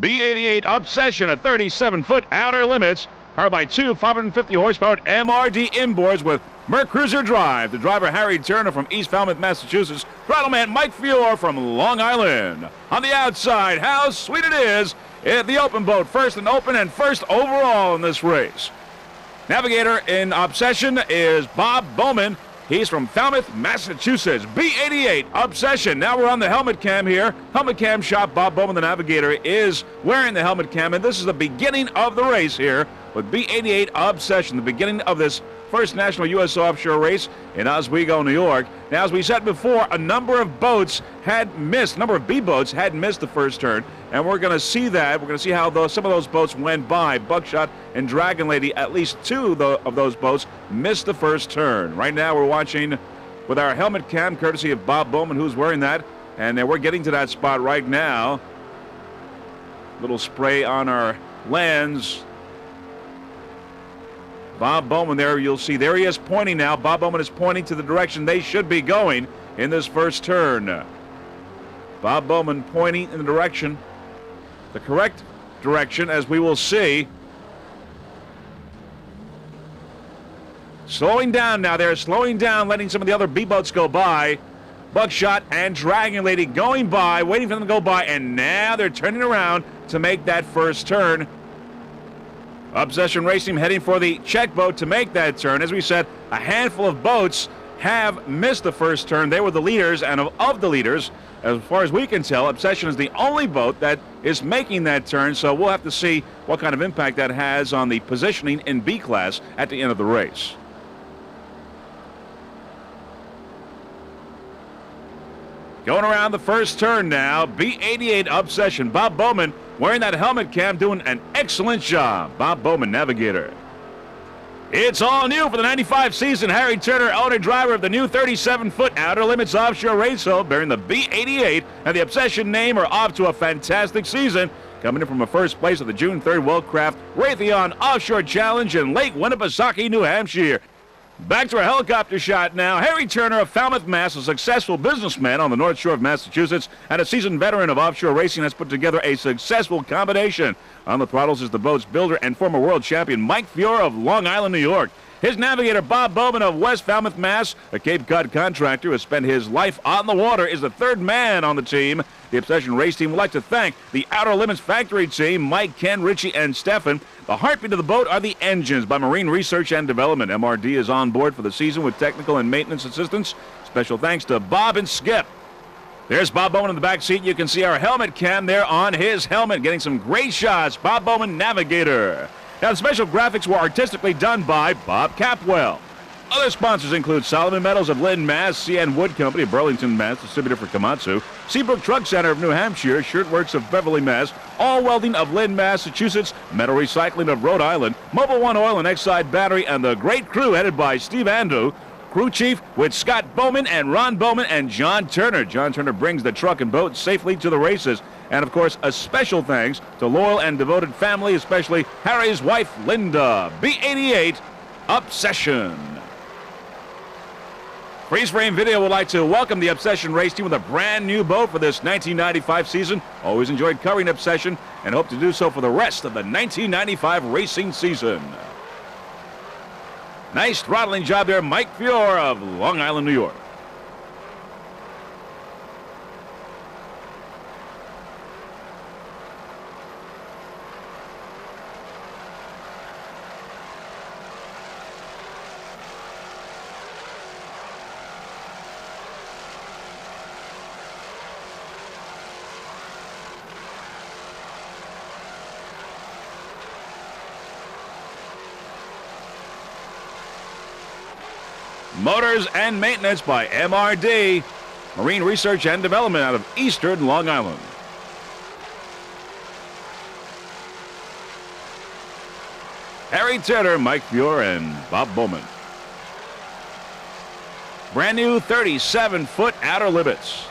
B88 Obsession at 37-foot outer limits, powered by two 550 horsepower MRD inboards with Merc Cruiser drive. The driver Harry Turner from East Falmouth, Massachusetts. Throttleman Mike Fiore from Long Island. On the outside, how sweet it is. The open boat, first and open and first overall in this race. Navigator in Obsession is Bob Bowman. He's from Falmouth, Massachusetts. B88 Obsession. Now we're on the helmet cam here. Helmet cam shot. Bob Bowman, the navigator, is wearing the helmet cam, and this is the beginning of the race here with B88 Obsession, the beginning of this first national U.S. offshore race in Oswego, New York. Now, as we said before, a number of boats had missed, a number of B-boats had missed the first turn, and we're going to see that. We're going to see how some of those boats went by. Buckshot and Dragon Lady, at least two of those boats missed the first turn. Right now, we're watching with our helmet cam, courtesy of Bob Bowman, who's wearing that, and we're getting to that spot right now. Little spray on our lens. Bob Bowman there, you'll see. There he is pointing now. Bob Bowman is pointing to the direction they should be going in this first turn. Bob Bowman pointing in the direction, the correct direction, as we will see. Slowing down now. They're slowing down, letting some of the other B-boats go by. Buckshot and Dragon Lady going by, waiting for them to go by, and now they're turning around to make that first turn. Obsession Racing heading for the check boat to make that turn. As we said, a handful of boats have missed the first turn. They were the leaders, and of the leaders, as far as we can tell, Obsession is the only boat that is making that turn, so we'll have to see what kind of impact that has on the positioning in B class at the end of the race. Going around the first turn now, B88 Obsession. Bob Bowman wearing that helmet cam, doing an excellent job. Bob Bowman, navigator. It's all new for the 95 season. Harry Turner, owner driver of the new 37-foot Outer Limits Offshore race hull, bearing the B88 and the Obsession name, are off to a fantastic season. Coming in from a first place at the June 3rd Wellcraft Raytheon Offshore Challenge in Lake Winnipesaukee, New Hampshire. Back to a helicopter shot now. Harry Turner of Falmouth, Mass., a successful businessman on the North Shore of Massachusetts and a seasoned veteran of offshore racing, has put together a successful combination. On the throttles is the boat's builder and former world champion Mike Fiore of Long Island, New York. His navigator, Bob Bowman of West Falmouth, Mass., a Cape Cod contractor who has spent his life on the water, is the third man on the team. The Obsession race team would like to thank the Outer Limits factory team, Mike, Ken, Richie, and Stefan. The heartbeat of the boat are the engines by Marine Research and Development. MRD is on board for the season with technical and maintenance assistance. Special thanks to Bob and Skip. There's Bob Bowman in the back seat. You can see our helmet cam there on his helmet, getting some great shots. Bob Bowman, navigator. Now, the special graphics were artistically done by Bob Capwell. Other sponsors include Solomon Metals of Lynn, Mass., CN Wood Company of Burlington, Mass., distributor for Komatsu, Seabrook Truck Center of New Hampshire, Shirtworks of Beverly, Mass., All Welding of Lynn, Massachusetts, Metal Recycling of Rhode Island, Mobile One Oil and Exide Battery, and the great crew headed by Steve Andrew, crew chief with Scott Bowman and Ron Bowman and John Turner. John Turner brings the truck and boat safely to the races. And, of course, a special thanks to loyal and devoted family, especially Harry's wife, Linda. B88 Obsession. Freeze Frame Video would like to welcome the Obsession race team with a brand new boat for this 1995 season. Always enjoyed covering Obsession and hope to do so for the rest of the 1995 racing season. Nice throttling job there, Mike Fiore of Long Island, New York. Motors and maintenance by MRD, Marine Research and Development out of Eastern Long Island. Harry Turner, Mike Fiore, and Bob Bowman. Brand new 37-foot Outer Limits.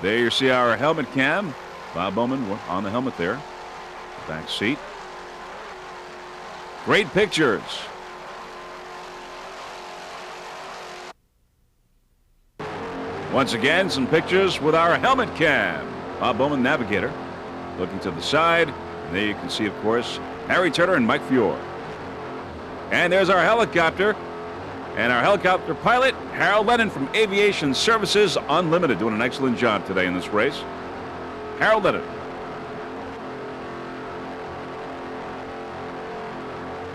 There you see our helmet cam. Bob Bowman on the helmet there. Back seat. Great pictures. Once again, some pictures with our helmet cam. Bob Bowman, navigator, looking to the side. And there you can see, of course, Harry Turner and Mike Fiore. And there's our helicopter. And our helicopter pilot, Harold Lennon from Aviation Services Unlimited, doing an excellent job today in this race. Harold Lennon.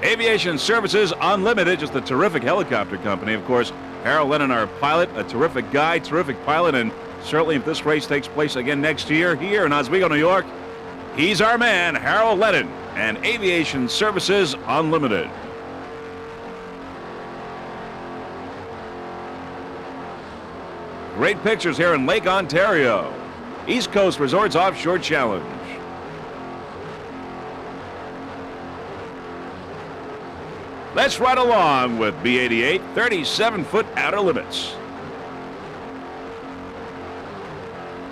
Aviation Services Unlimited, just a terrific helicopter company. Of course, Harold Lennon, our pilot, a terrific guy, terrific pilot, and certainly if this race takes place again next year here in Oswego, New York, he's our man, Harold Lennon, and Aviation Services Unlimited. Great pictures here in Lake Ontario. East Coast Resorts Offshore Challenge. Let's ride along with B-88, 37-foot outer limits.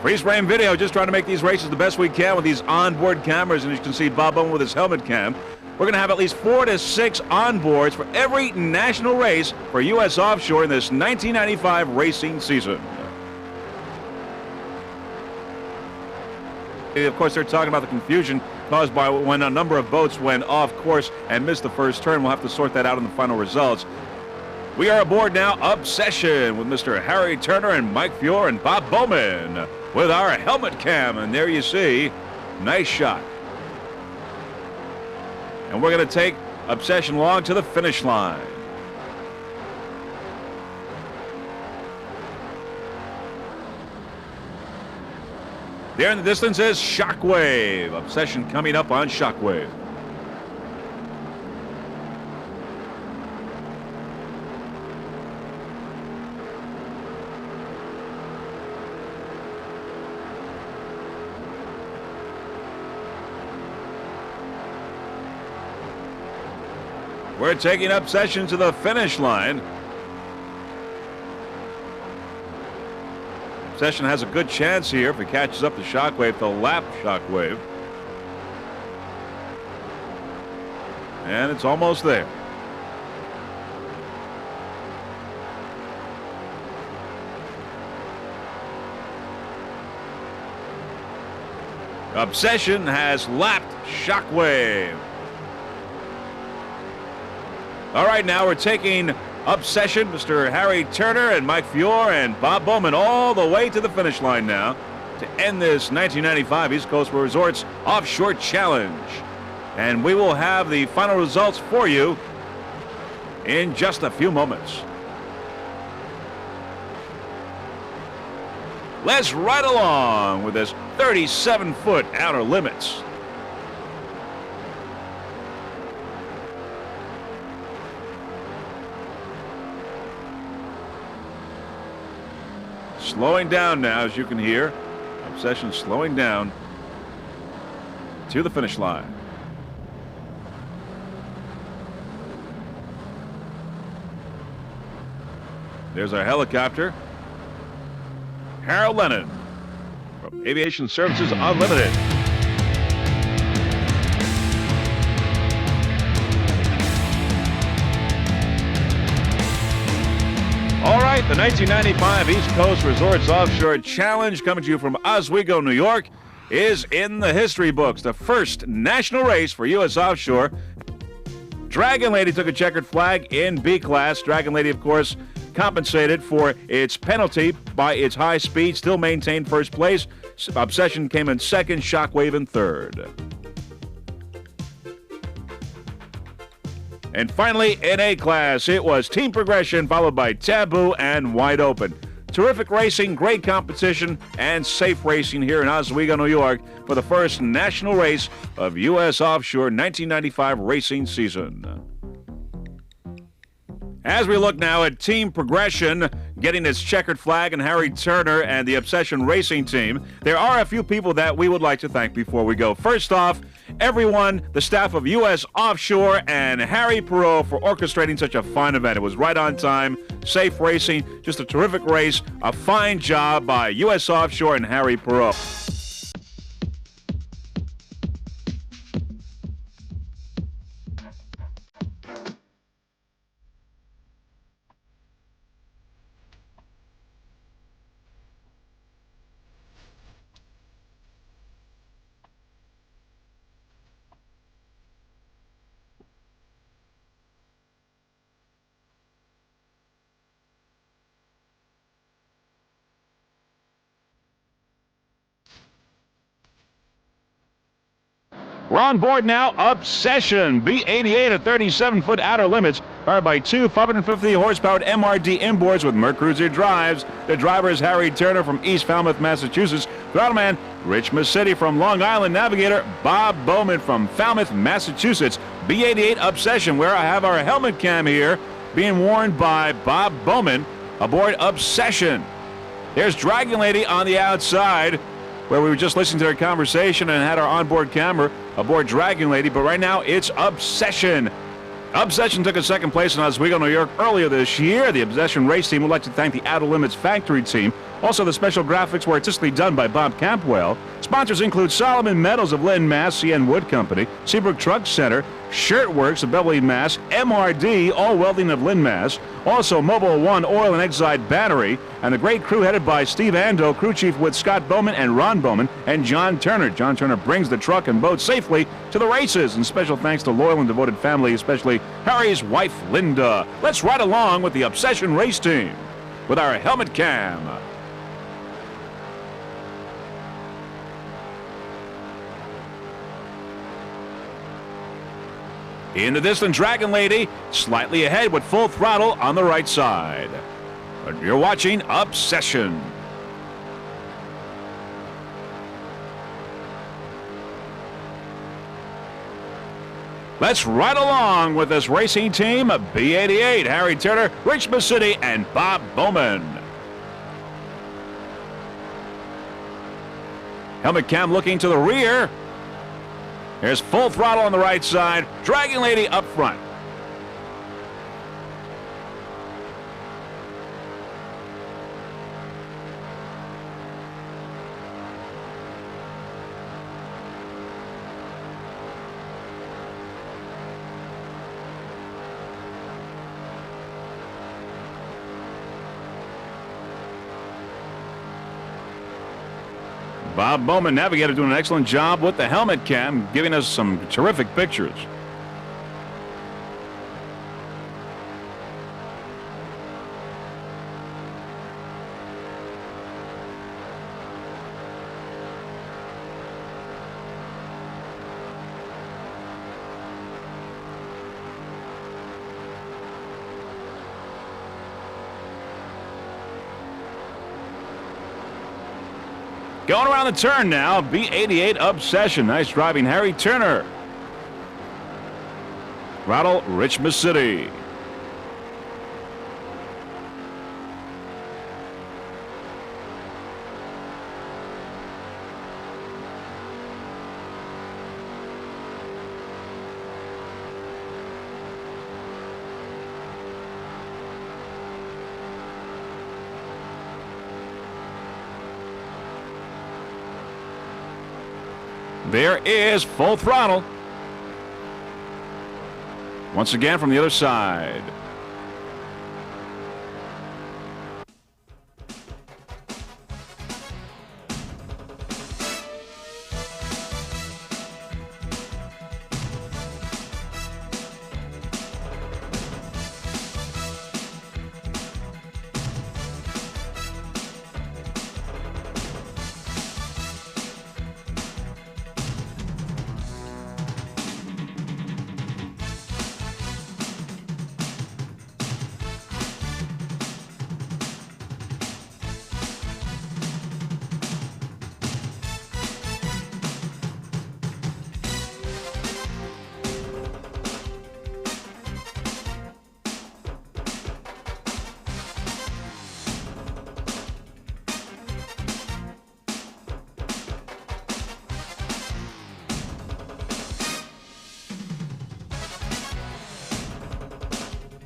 Freeze-frame video, just trying to make these races the best we can with these onboard cameras. And as you can see, Bob Bowman with his helmet cam. We're going to have at least 4 to 6 onboards for every national race for U.S. Offshore in this 1995 racing season. Of course, they're talking about the confusion caused by when a number of boats went off course and missed the first turn. We'll have to sort that out in the final results. We are aboard now, Obsession, with Mr. Harry Turner and Mike Fiore and Bob Bowman with our helmet cam. And there you see, nice shot. And we're going to take Obsession along to the finish line. There in the distance is Shockwave. Obsession coming up on Shockwave. We're taking Obsession to the finish line. Obsession has a good chance here if it catches up to Shockwave to lap Shockwave. And it's almost there. Obsession has lapped Shockwave. All right, now we're taking Obsession, Mr. Harry Turner and Mike Fiore and Bob Bowman all the way to the finish line now to end this 1995 East Coast Resorts Offshore Challenge. And we will have the final results for you in just a few moments. Let's ride along with this 37-foot outer limits. Slowing down now, as you can hear. Obsession slowing down to the finish line. There's our helicopter. Harold Lennon from Aviation Services Unlimited. All right, the 1995 East Coast Resorts Offshore Challenge, coming to you from Oswego, New York, is in the history books. The first national race for U.S. Offshore. Dragon Lady took a checkered flag in B class. Dragon Lady, of course, compensated for its penalty by its high speed, still maintained first place. Obsession came in second, Shockwave in third. And finally, in A class, it was Team Progression, followed by Taboo and Wide Open. Terrific racing, great competition, and safe racing here in Oswego, New York for the first national race of U.S. Offshore 1995 racing season. As we look now at Team Progression getting its checkered flag, and Harry Turner and the Obsession Racing Team, there are a few people that we would like to thank before we go. First off, everyone, the staff of U.S. Offshore, and Harry Perot for orchestrating such a fine event. It was right on time, safe racing, just a terrific race, a fine job by U.S. Offshore and Harry Perot. We're on board now. Obsession B88 at 37-foot outer limits, powered by two 550 horsepower MRD inboards with Mercruiser drives. The driver is Harry Turner from East Falmouth, Massachusetts. Throttle man, Rich Massetti from Long Island. Navigator, Bob Bowman from Falmouth, Massachusetts. B88 Obsession, where I have our helmet cam here, being worn by Bob Bowman aboard Obsession. There's Dragon Lady on the outside, where we were just listening to their conversation and had our onboard camera aboard Dragon Lady, but right now it's Obsession. Obsession took a second place in Oswego, New York earlier this year. The Obsession race team would like to thank the Outer Limits factory team. Also, the special graphics were artistically done by Bob Campwell. Sponsors include Solomon Metals of Lynn, Mass., CN Wood Company, Seabrook Truck Center, Shirtworks of Beverly, Mass., MRD, All Welding of Lynn, Mass., also Mobile One Oil and Exide Battery, and the great crew headed by Steve Ando, crew chief with Scott Bowman and Ron Bowman, and John Turner. John Turner brings the truck and boat safely to the races, and special thanks to loyal and devoted family, especially Harry's wife, Linda. Let's ride along with the Obsession race team with our helmet cam. In the distant Dragon Lady, slightly ahead with full throttle on the right side. But you're watching Obsession. Let's ride along with this racing team of B88, Harry Turner, Rich Massetti, and Bob Bowman. Helmet cam looking to the rear. There's full throttle on the right side. Dragon Lady up front. Bob Bowman, navigator, doing an excellent job with the helmet cam, giving us some terrific pictures. Going around the turn now, B88 Obsession. Nice driving, Harry Turner. Throttle, Rich Massetti. There is full throttle. Once again from the other side.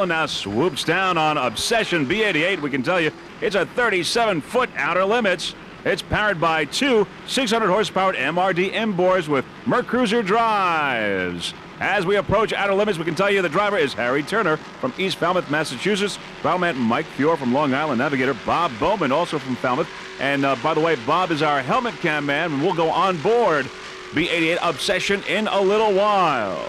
now swoops down on Obsession B88. We can tell you it's a 37-foot outer limits. It's powered by two 600-horsepower MRD inboards with Mercruiser drives. As we approach outer limits, we can tell you the driver is Harry Turner from East Falmouth, Massachusetts. Bowman Mike Fiore from Long Island. Navigator Bob Bowman, also from Falmouth. And by the way, Bob is our helmet cam man, and we'll go on board B88 Obsession in a little while.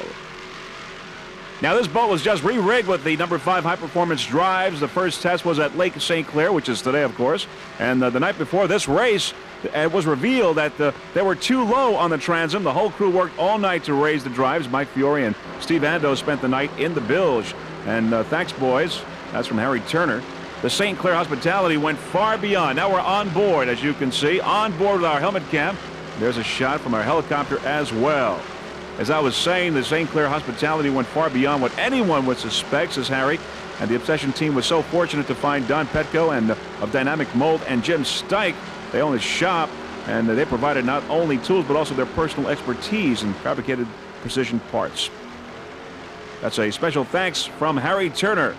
Now, this boat was just re-rigged with the number 5 high-performance drives. The first test was at Lake St. Clair, which is today, of course. And the night before this race, it was revealed that they were too low on the transom. The whole crew worked all night to raise the drives. Mike Fiore and Steve Ando spent the night in the bilge. And thanks, boys. That's from Harry Turner. The St. Clair hospitality went far beyond. Now we're on board, as you can see, on board with our helmet cam. There's a shot from our helicopter as well. As I was saying, the St. Clair hospitality went far beyond what anyone would suspect, says Harry. And the Obsession team was so fortunate to find Don Petco and of Dynamic Mold and Jim Stike. They own a shop, and they provided not only tools but also their personal expertise in fabricated precision parts. That's a special thanks from Harry Turner.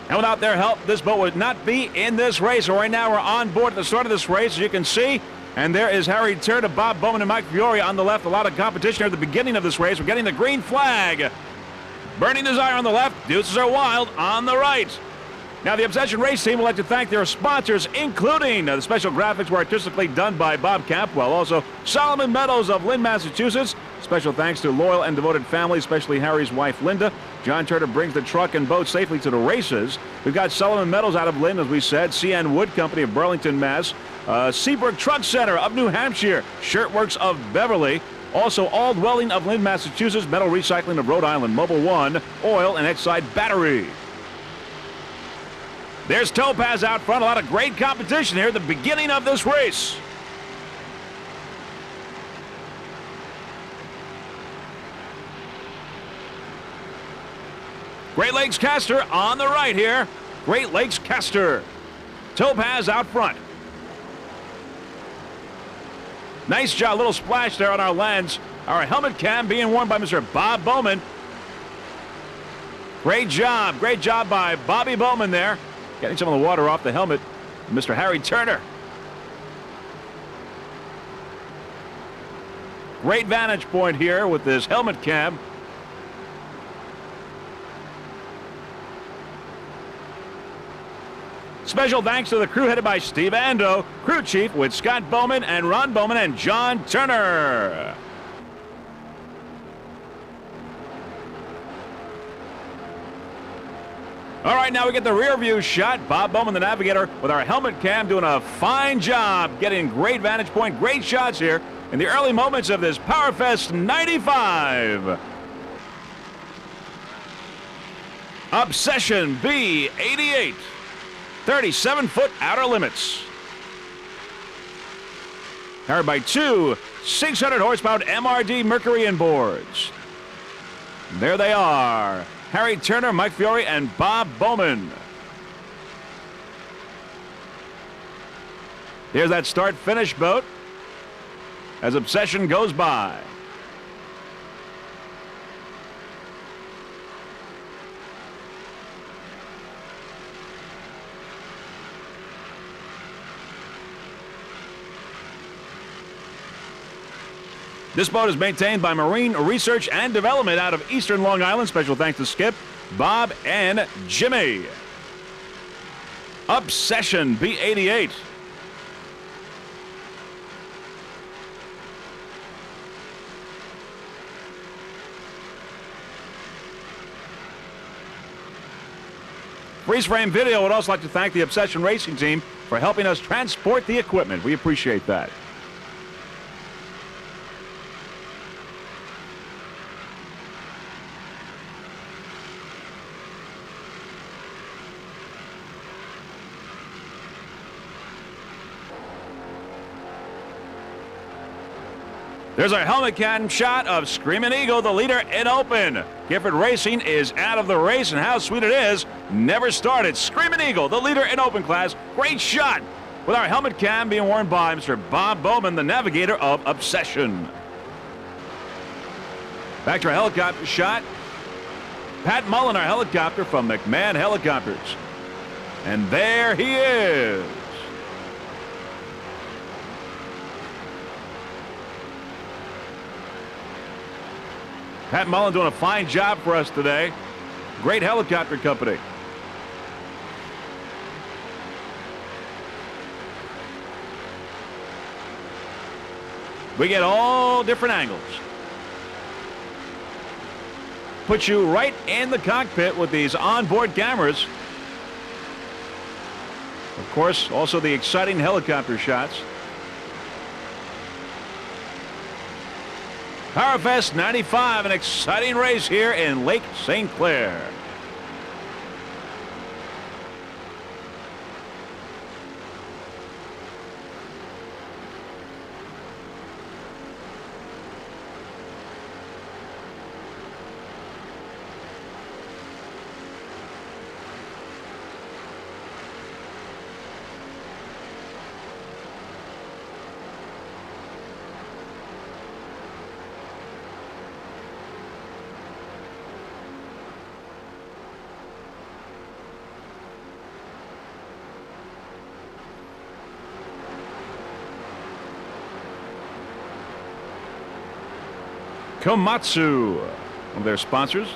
And without their help, this boat would not be in this race. So right now we're on board at the start of this race, as you can see. And there is Harry Turner, Bob Bowman, and Mike Fiore on the left. A lot of competition here at the beginning of this race. We're getting the green flag. Burning Desire on the left. Deuces Are Wild on the right. Now, the Obsession race team would like to thank their sponsors, including the special graphics were artistically done by Bob Campwell. Also, Solomon Meadows of Lynn, Massachusetts. Special thanks to loyal and devoted family, especially Harry's wife, Linda. John Turner brings the truck and boat safely to the races. We've got Solomon Meadows out of Lynn, as we said. CN Wood Company of Burlington, Mass. Seabrook Truck Center of New Hampshire. Shirtworks of Beverly. Also, Ald Welding of Lynn, Massachusetts. Metal Recycling of Rhode Island. Mobil One. Oil and Exide Battery. There's Topaz out front. A lot of great competition here at the beginning of this race. Great Lakes Caster on the right here. Great Lakes Caster. Topaz out front. Nice job, little splash there on our lens. Our helmet cam being worn by Mr. Bob Bowman. Great job by Bobby Bowman there. Getting some of the water off the helmet, Mr. Harry Turner. Great vantage point here with this helmet cam. Special thanks to the crew headed by Steve Ando, crew chief with Scott Bowman and Ron Bowman and John Turner. All right, now we get the rear view shot. Bob Bowman, the navigator, with our helmet cam, doing a fine job, getting great vantage point, great shots here in the early moments of this PowerFest 95. Obsession B88. 37-foot outer limits. Powered by two 600-horsepower MRD Mercury inboards. There they are. Harry Turner, Mike Fiore, and Bob Bowman. Here's that start-finish boat as Obsession goes by. This boat is maintained by Marine Research and Development out of Eastern Long Island. Special thanks to Skip, Bob, and Jimmy. Obsession B88. Freeze Frame Video would also like to thank the Obsession Racing Team for helping us transport the equipment. We appreciate that. There's our helmet cam shot of Screaming Eagle, the leader in open. Gifford Racing is out of the race, and how sweet it is. Never started. Screaming Eagle, the leader in open class. Great shot with our helmet cam being worn by Mr. Bob Bowman, the navigator of Obsession. Back to our helicopter shot. Pat Mullen, our helicopter from McMahon Helicopters. And there he is. Pat Mullen doing a fine job for us today. Great helicopter company. We get all different angles. Put you right in the cockpit with these onboard cameras. Of course, also the exciting helicopter shots. PowerFest 95, an exciting race here in Lake St. Clair. Komatsu, one of their sponsors.